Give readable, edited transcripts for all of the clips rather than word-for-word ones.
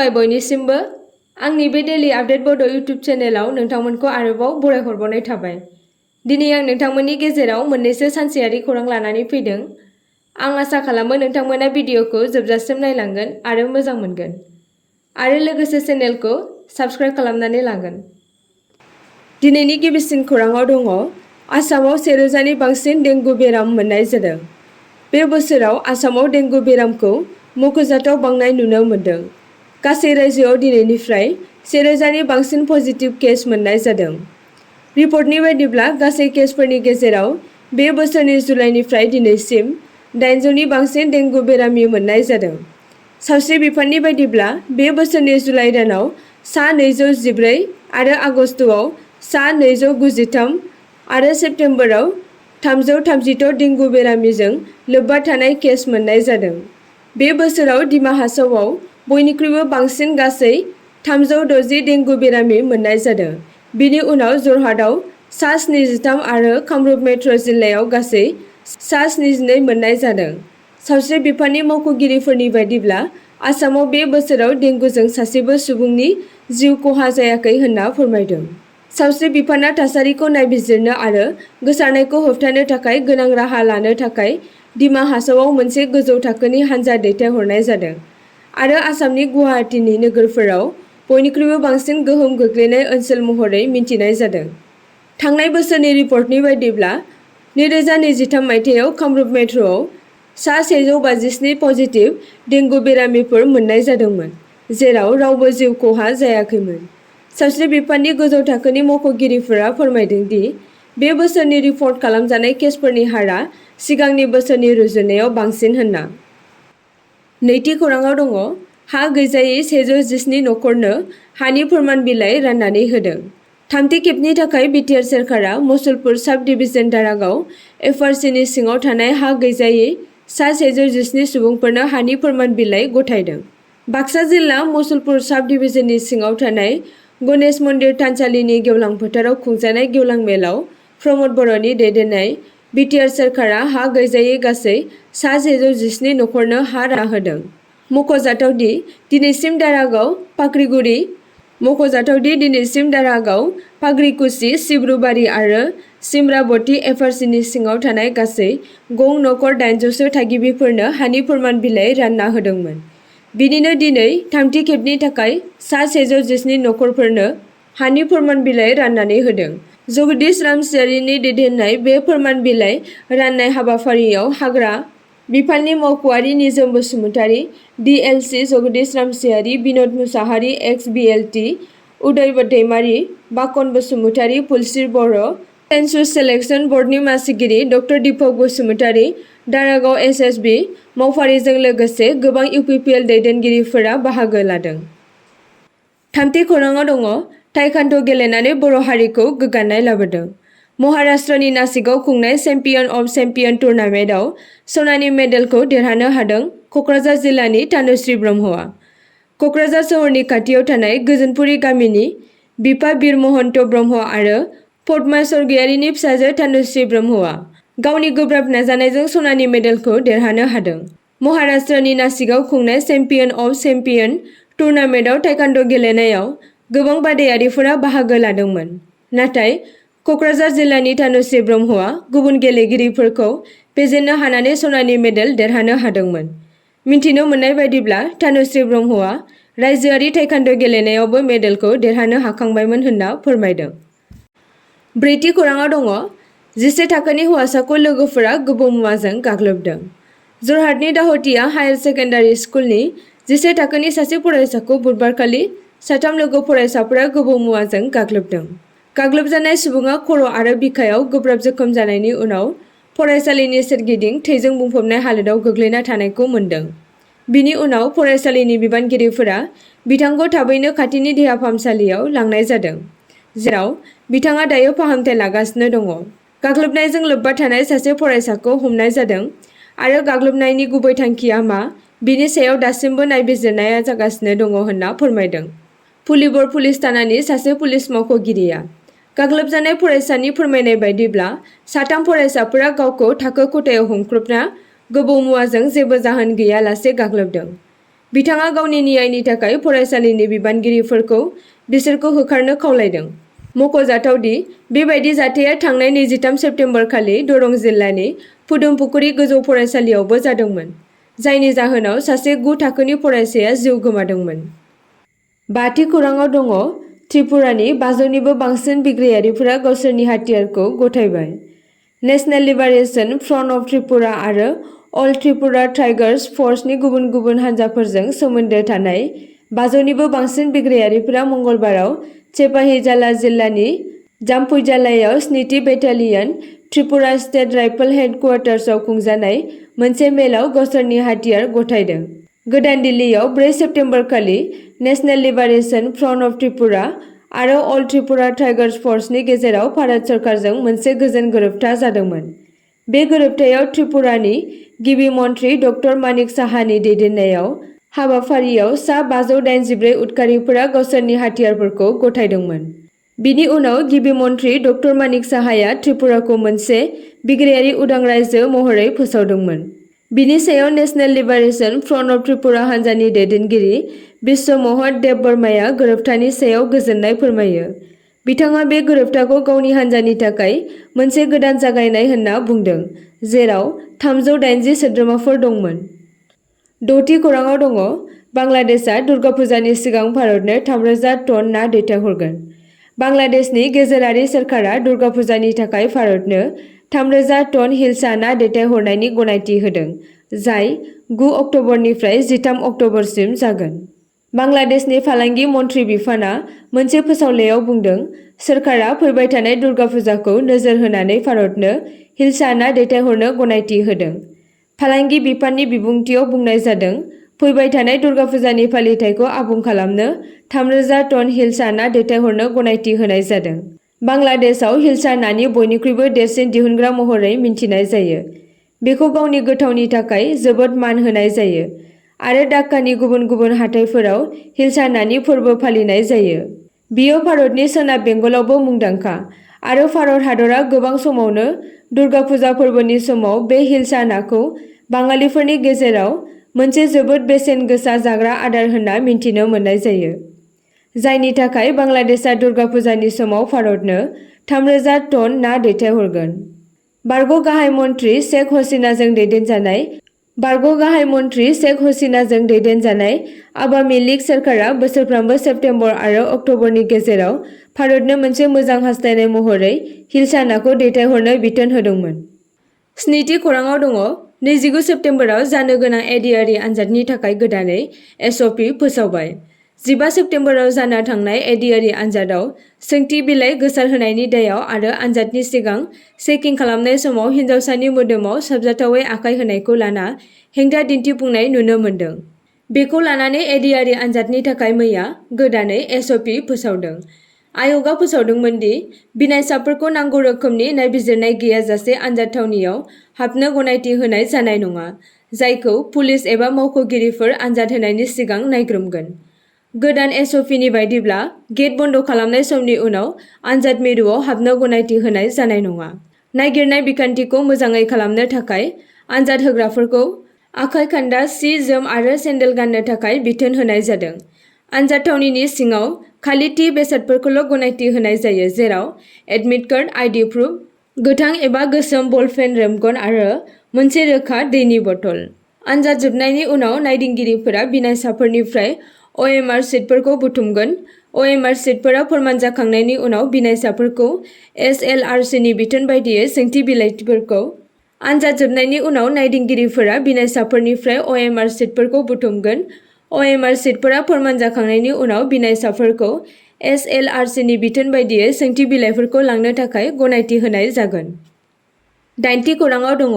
खुलुमबाय बयनिसिमबो आंनि बे डेली आपडेट बड' इउट्युब चेनेलाव नोंथांमोनखौ आरोबाव बरायहरबावनाय थाबाय। दिनै आं नोंथांमोननि गेजेराव मोननैसो सानसेयारि खौरां लानानै फैदों। आं आसा खालामो नोंथांमोना भिडिअखौ जोबजासिम नायलांगोन आरो मोजां मोनगोन आरो लोगोसे चेनेलखौ साबस्क्राइब खालामनानै लागोन। दिनैनि गिबिसिन खौराङाव दङ आसामाव 1000नि बांसिन डेंगु बेराम मोननाय जादों। बे बोसोराव आसामाव डेंगु बेरामखौ मख'जाथाव बांनाय नुनो मोन्दों। गासै रायजोआव दिनैनिफ्राय 1000नि बांसिन पजिटिभ केस मोननाय जादों। रिपर्टनि बायदिब्ला गासै केसफोरनि गेजेराव बे बोसोरनि जुलाइनिफ्राय दिनैसिम 800नि बांसिन डेंगु बेरामि मोननाय जादों। सावस्रि बिफाननि बायदिब्ला बे बोसोरनि जुलाइ दानाव सा 214 आरो आगस्तआव सा 293 आरो सेप्तेम्बराव 332 डेंगु बेरामिजों लोब्बा थानाय केस मोननाय जादों। बे बोसोराव दिमा हासावआव बयनिख्रुइबो बांसिन गासै 360 डेंगु बेरामि मोननाय जादों। बिनि उनाव जरहाटआव सा 73 आरो कामरुप मेट्र' जिल्लायाव गासै सा 72 मोननाय जादों। सावस्रि बिफाननि मावख'गिरिफोरनि बायदिब्ला आसामाव बे बोसोराव डेंगुजों सासेबो सुबुंनि जिउ खहा जायाखै होनना फोरमायदों। सावस्रि बिफाना थासारिखौ नायबिजिरनो आरो गोसारनायखौ होबथानो थाखाय गोनां राहा लानो थाखाय दिमा हासावआव मोनसे गोजौ थाखोनि हानजा दैथायहरनाय जादों आरो आसामनि गुवाहाटीनि नोगोरफोराव बयनिख्रुइबो बांसिन गोहोम गोग्लैनाय ओनसोल महरै मिन्थिनाय जादों। थांनाय बोसोरनि रिपर्टनि बायदिब्ला 2023 मायथाइयाव कामरुप मेट्र'आव सा 157 पजिटिभ डेंगु बेरामिफोर मोननाय जादोंमोन, जेराव रावबो जिउ खहा जायाखैमोन। सावस्रि बिफाननि गोजौ थाखोनि मावख'गिरिफोरा फोरमायदों दि बे बोसोरनि रिपर्ट खालामजानाय केसफोरनि हारआ सिगांनि बोसोरनि रुजुनायाव बांसिन होनना। नैथि खौराङाव दङ हा गैजायै 117 नखरनो हानि फोरमान बिलाइ राननानै होदों। थामथि खेबनि थाखाय बिटिआर सोरखारा मुसलपुर साब डिभिजन दारागाव एफआरसिनि सिङाव थानाय हा गैजायै सा 117 सुबुंफोरनो हानि फोरमान बिलाइ गथायदों। बाक्सा जिल्ला मुसलपुर साब डिभिजननि सिङाव थानाय गणेश मन्दिर थानसालिनि गेवलां फोथाराव खुंजानाय गेवलां मेलाव प्रमद बर'नि दैदेननाय बिटिआर सोरखारा हा गैजायै गासै सा 117 नखरनो हा रानना होदों। मख'जाथावदि दिनैसिम दारागाव, फाग्रिकुसि, सिब्रुबारि आरो सिमराबती एफआरसिनि सिङाव थानाय गासै गं नखर 800सो थागिबिफोरनो हानि फोरमान बिलाइ रानना होदोंमोन। बिनिनो दिनै थामथि खेबनि थाखाय सा 117 नखरफोरनो हानि फोरमान बिलाइ राननानै होदों। जगदीश रामसियारिनि दैदेननाय बे फोरमान बिलाइ राननाय हाबाफारियाव हाग्रा बिफाननि मावख'आरि निजोम बसुमतारी, डिएलसि जगदीश रामसियारि, बिन'द मुसाहारि, एक्स-बिएलटि उदय दैमारि, बाकन बसुमतारी, पुलसिर बर', सेन्सुस सेलेक्सन बर्डनि मासिगिरि ड दीपक बसुमतारी, दारागाव एसएसबि मावफारिजों लोगोसे गोबां इउपिपिएल दैदेनगिरिफोरा बाहागो लादों। थामथि खौराङाव दङ ताइक्वान्ड' गेलेनानै बर' हारिखौ गोग्गानाय लाबोदों। महाराष्ट्रनि नासिकआव खुंनाय चेम्पियन अफ चेम्पियन टुर्नामेन्टआव सनानि मेडेलखौ देरहानो हादों कक्राझार जिल्लानि तानुश्री ब्रह्मआ। कक्राझार सोहोरनि खाथियाव थानाय गोजोनपुरि गामिनि बिफा बिर महन्त ब्रह्म आरो पद्मा स्वर्गियारिनि फिसाजो तानुश्री ब्रह्मआ गावनि गोब्राब नाजानायजों सनानि मेडेलखौ देरहानो हादों। महाराष्ट्रनि नासिकआव खुंनाय चेम्पियन अफ चेम्पियन टुर्नामेन्टआव ताइक्वान्ड' गेलेनायाव गोबां बादायारिफोरा बाहागो लादोंमोन, नाथाय कक्राझार जिल्लानि तानुश्री ब्रह्मआ गुबुन गेलेगिरिफोरखौ फेजेननो हानानै सनानि मेडेल देरहानो हादोंमोन। मिन्थिनो मोननाय बायदिब्ला तानुश्री ब्रह्मआ रायजोआरि ताइक्वान्ड' गेलेनायावबो मेडेलखौ देरहानो हाखांबायमोन होनना फोरमायदों। ब्रैथि खौराङाव दङ 10 थाखोनि हौवासाखौ लोगोफोरा गोबौ मुवाजों गाग्लोबदों। जरहाटनि दाह'टिया हायार सेकेन्डारि स्कुलनि 10 थाखोनि सासे फरायसाखौ बुधबारखालि 3 लोगो फरायसाफोरा गोबौ मुवाजों गाग्लोबदों। गाग्लोबजानाय सुबुङा खर' आरो बिखायाव गोब्राब जोखोम जानायनि उनाव फरायसालिनि सोरगिदिं थैजों बुंफबनाय हालोदाव गोग्लैना थानायखौ मोन्दों। बिनि उनाव फरायसालिनि बिबानगिरिफोरा बिथांखौ थाबैनो खाथिनि देहा फाहामसालियाव लांनाय जादों, जेराव बिथाङा दायो फाहामथाय लागासिनो दङ। गाग्लोबनायजों लोब्बा थानाय सासे फरायसाखौ हमनाय जादों आरो गाग्लोबनायनि गुबै थांखिया मा बिनि सायाव दासिमबो नायबिजिरनाया जागासिनो दङ होनना फोरमायदों पुलिबर पुलिस थानानि सासे पुलिस मावख'गिरिया। गाग्लोबजानाय फरायसानि फोरमायनाय बायदिब्ला 3 फरायसाफोरा गावखौ थाखो खथायाव हमख्रबना गोबौ मुवाजों जेबो जाहोन गैयालासे गाग्लोबदों। बिथाङा गावनि न्यायनि थाखाय फरायसालिनि बिबानगिरिफोरखौ बिसोरखौ होखारनो खावलायदों। मख'जाथाव दि बेबायदि जाथाया थांनाय 23 सेप्तेम्बर खालि दरं जिल्लानि फुदुमपुखुरि गोजौ फरायसालियावबो जादोंमोन, जायनि जाहोनाव सासे 9 थाखोनि फरायसाया जिउ गोमादोंमोन। 5थि खौराङाव दङ त्रिपुरानि 500निबो बांसिन बिग्रायारिफोरा गावसोरनि हाथियारखौ गथायबाय। National liberation front of Tripura आरो अल त्रिपुरा टाइगार्स फर्सनि गुबुन गुबुन हानजाफोरजों सोमोन्दो थानाय 500निबो बांसिन बिग्रायारिफोरा मंगलबाराव चेपाहिजाला जिल्लानि जाम्पुइजालायाव 7थि बेटालियन त्रिपुरा स्टेट राइफल हेडक्वार्टार्सआव खुंजानाय मोनसे मेलाव गावसोरनि हाथियार गथायदों। गोदान दिल्लीआव 4 सेप्तेम्बर खालि national liberation front of Tripura आरो अल त्रिपुरा टाइगार्स फर्सनि गेजेराव भारत सरकारजों मोनसे गोजोन गोरोबथा जादोंमोन। बे गोरोबथायाव त्रिपुरानि गिबि मन्थ्रि डक्टर मानिक साहानि दैदेननायाव हाबाफारियाव सा 584 उदखारिफोरा गावसोरनि हाथियारफोरखौ गथायदोंमोन। बिनि उनाव गिबि मन्थ्रि डक्टर मानिक साहाया त्रिपुराखौ मोनसे बिग्रायारि उदां रायजो महरै फोसावदोंमोन। बिनि सायाव national liberation front of Tripura हानजानि दैदेनगिरि बिश्व महत देब बर्माया गोरोबथानि सायाव गोजोननाय फोरमायो। बिथाङा बे गोरोबथाखौ गावनि हानजानि थाखाय मोनसे गोदान जागायनाय होनना बुंदों, जेराव 380 सोद्रोमाफोर दंमोन। 6थि खौराङाव दङ बांलादेशआ दुर्गा फुजानि सिगां भारतनो 3,000 टन ना दैथायहरगोन। बांलादेशनि गेजेरारि सोरखारा दुर्गा फुजानि थाखाय भारतनो 3,000 टन हिलसा ना दैथायहरनायनि गनायथि होदों, जाय 9 अक्ट'बरनिफ्राय 13 अक्ट'बरसिम जागोन। बांलादेशनि फालांगि मन्थ्रि बिफाना मोनसे फोसावलायाव बुंदों, सोरखारा फैबाय थानाय दुर्गा फुजाखौ नोजोर होनानै भारतनो हिलसा ना दैथायहरनो गनायथि होदों। फालांगि बिफाननि बिबुंथियाव बुंनाय जादों, फैबाय थानाय दुर्गा फुजानि फालिथायखौ आबुं खालामनो 3,000 टन हिलसा ना दैथायहरनो गनायथि होनाय जादों। बांलादेशआव हिलसा नानि बयनिख्रुइबो देरसिन दिहुनग्रा महरै मिन्थिनाय जायो। बेखौ गावनि गोथावनि थाखाय जोबोद मान होनाय जायो आरो ढाकानि गुबुन गुबुन हाथाइफोराव हिलसा नानि फोरबो फालिनाय जायो। बियो भारतनि सोनाब बेंगलावबो मुंदांखा आरो भारत हादरा गोबां समावनो दुर्गा फुजा फोरबोनि समाव बे हिलसा नाखौ बाङालिफोरनि गेजेराव मोनसे जोबोद बेसेन गोसा जाग्रा आदार होनना मिन्थिनो मोननाय जायो, जायनि थाखाय बांलादेशआ दुर्गा फुजानि समाव भारतनो 3,000 टन ना दैथायहरगोन। बारग' गाहाय मन्थ्रि शेख हसीनाजों दैदेनजानाय आवामि लीग सोरखारा बोसोरफ्रोमबो सेप्तेम्बर आरो अक्ट'बरनि गेजेराव भारतनो मोनसे मोजां हास्थायनाय महरै हिलसा नाखौ दैथायहरनो बिथोन होदोंमोन। 7थि खौराङाव दङ 29 सेप्तेम्बराव जानो गोनां एडिआरइ आनजादनि थाखाय गोदानै एसअपि फोसावबाय। 15 सेप्तेम्बराव जाना थांनाय एडिआरइ आनजादाव सोंथि बिलाइ गोसारहोनायनि दायाव आरो आनजादनि सिगां चेकिं खालामनाय समाव हिन्जावसानि मोदोमाव साबजाथावै आखाइ होनायखौ लाना हेंथा दिन्थिफुंनाय नुनो मोन्दों। बेखौ लानानै एडिआरइ आनजादनि थाखाय मैया गोदानै एसअपि फोसावदों। आय'गआ फोसावदोंमोन दि बिनायसाफोरखौ नांगौ रोखोमनि नायबिजिरनाय गैयाजासे आनजाद थावनियाव हाबनो गनायथि होनाय जानाय नङा, जायखौ पुलिस एबा मावख'गिरिफोर आनजाद होनायनि सिगां नायग्रोमगोन। गोदान एसअपिनि बायदिब्ला गेट बन्द खालामनाय समनि उनाव आनजाद मिरुआव हाबनो गनायथि होनाय जानाय नङा। नागिरनाय बिखान्थिखौ मोजाङै खालामनो थाखाय आनजाद होग्राफोरखौ आखाइ खान्दा, सि-जोम आरो सेन्देल गाननो थाखाय बिथोन होनाय जादों। आनजाद थावनिनि सिङाव खालि थि बेसादफोरखौल' गनायथि होनाय जायो, जेराव एडमिट कार्ड, आइडि प्रुफ, गोथां एबा गोसोम बलपेन रेबगन आरो मोनसे रोखा दैनि बथल। आनजाद जोबनायनि उनाव नायदिंगिरिफोरा बिनायसाफोरनिफ्राय अएमआर सिटफोरखौ बुथुमगोन। अएमआर सिटफोरा फोरमान जाखांनायनि उनाव बिनायसाफोरखौ एसएलआरसीनि बिथोन बायदियै सोंथि बिलाइफोरखौ आनजाद जोबनायनि उनाव नायदिंगिरिफोरा बिनायसाफोरनिफ्राय अएमआर सिटफोरखौ बुथुमगोन। अएमआर सिटफोरा फोरमान जाखांनायनि उनाव बिनायसाफोरखौ एसएलआरसीनि बिथोन बायदियै सोंथि बिलाइफोरखौ लांनो थाखाय गनायथि होनाय जागोन। 8थि खौराङाव दङ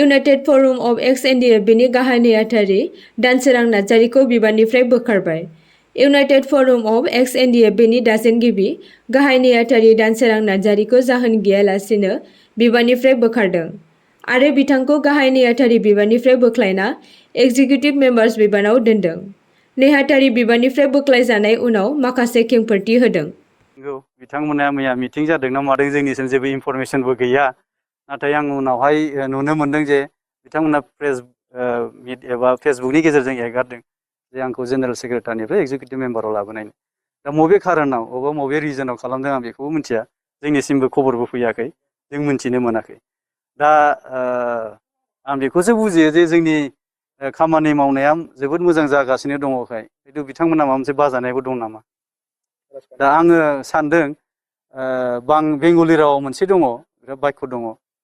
इउनाइटेड फ'राम अफ एक्स-एनडि-एफबिनि गाहाय नेहाथारि दानसोरां नार्जारिखौ बिबाननिफ्राय बोखारबाय। इउनाइटेड फ'राम अफ एक्स-एनडि-एफबिनि दाजेनगिरि गाहाय नेहाथारि दानसोरां नार्जारिखौ जाहोन गैयालासेनो बिबाननिफ्राय बोखारदों आरो बिथांखौ गाहाय नेहाथारि बिबाननिफ्राय बोख्लायना एक्जिकिउटिभ मेम्बार्स बिबानाव दोनदों। नेहाथारि बिबाननिफ्राय बोख्लायजानाय उनाव माखासे खेंफोरथि होदों। बिथांमोना मैया मिटिं जादों ना मादों जोंनिसिम जेबो इनफरमेसनबो गैया, नाथाय आं उनावहाय नुनो मोनदों जे बिथांमोना प्रेस मिट एबा फेसबुकनि गेजेरजों एगारदों जे आंखौ जेनेरेल सेक्रेटारिनिफ्राय एक्जिकिउटिभ मेम्बाराव लाबोनायनि। दा मबे खारनाव मबे रिजनाव खालामदों आं बेखौबो मिथिया, जोंनिसिमबो खबरबो फैयाखै, जों मिन्थिनो मोनाखै। दा आं बेखौसो बुजियो जे जोंनि खामानि मावनाया जोबोद मोजां जागासिनो दङखाय खिन्थु बिथांमोना माबा मोनसे बाजानायबो दं नामा। दा आङो सानदों बेंगलि रावाव मोनसे दङ, बिराद बाक्य दङ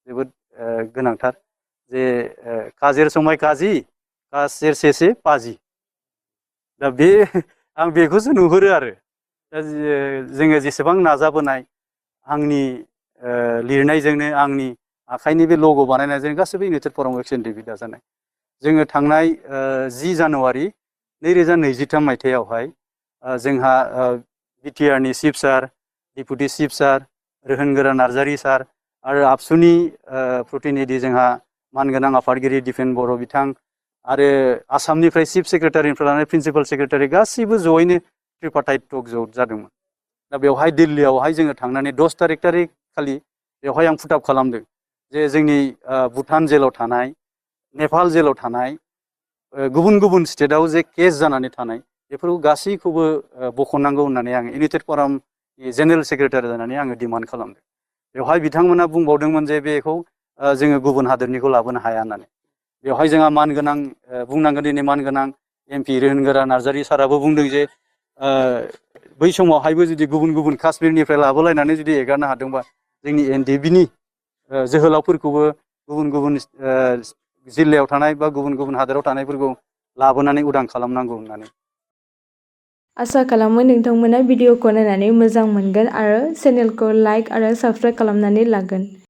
जोबोद गोनांथार, जे काजेर समाय काजि कासेर सेसे पाजि। दा आं बेखौसो नुहुरो आरो। दा जोङो जेसेबां नाजाबोनाय आंनि लिरनायजोंनो, आंनि आखाइनि बे लग' बानायनायजों गासैबो इउनाइटेड फराम अफ साइन्टिफिक दाजानाय। जोङो थांनाय 10 जानुवारि 2023 मायथाइयावहाय जोंहा बिटिआरनि चिफ सार, डिपुटि चिफ सार, रोहोनगोरा नार्जारि सार आरो आबसुनि प्रतिनिधि जोंहा मानगोनां आफादगिरि दिपेन बर' बिथां आरो आसामनिफ्राय चिफ सेक्रेटारिनिफ्राय लानानै प्रिन्सिपाल सेक्रेटारि गासैबो जयैनो ट्रिपार्टाइट टक जादोंमोन। दा बेवहाय दिल्लीयावहाय जोङो थांनानै 10 तारिख खालि बेवहाय आं फुटाप खालामदों जे जोंनि भुटान जेलाव थानाय, नेपाल जेलाव थानाय, गुबुन गुबुन स्टेटआव जे केस जानानै थानाय बेफोरखौ गासैखौबो बख'नांगौ होननानै आङो इउनाइटेड फरामनि जेनेरेल सेक्रेटारि जानानै आङो डिमान्ड खालामदों। बेवहाय बिथांमोना बुंबावदोंमोन जे बेखौ जोङो गुबुन हादोरनिखौ लाबोनो हाया होननानै। बेवहाय जोंहा मानगोनां बुंनांगोन दिनै मानगोनां एमपि रोहोनगोरा नार्जारि साराबो बुंदों जे बै समावहायबो जुदि गुबुन गुबुन काश्मिरनिफ्राय लाबोलायनानै जुदि एगारनो हादोंबा जोंनि एनडिएफबिनि जोहोलावफोरखौबो गुबुन गुबुन जिल्लायाव थानाय बा गुबुन गुबुन हादोराव थानायफोरखौ लाबोनानै उदां खालामनांगौ होननानै। आसा खालामो नोंथांमोना भिडिअखौ नायनानै मोजां मोनगोन आरो चेनेलखौ लाइक आरो साबस्क्राइब खालामनानै लागोन।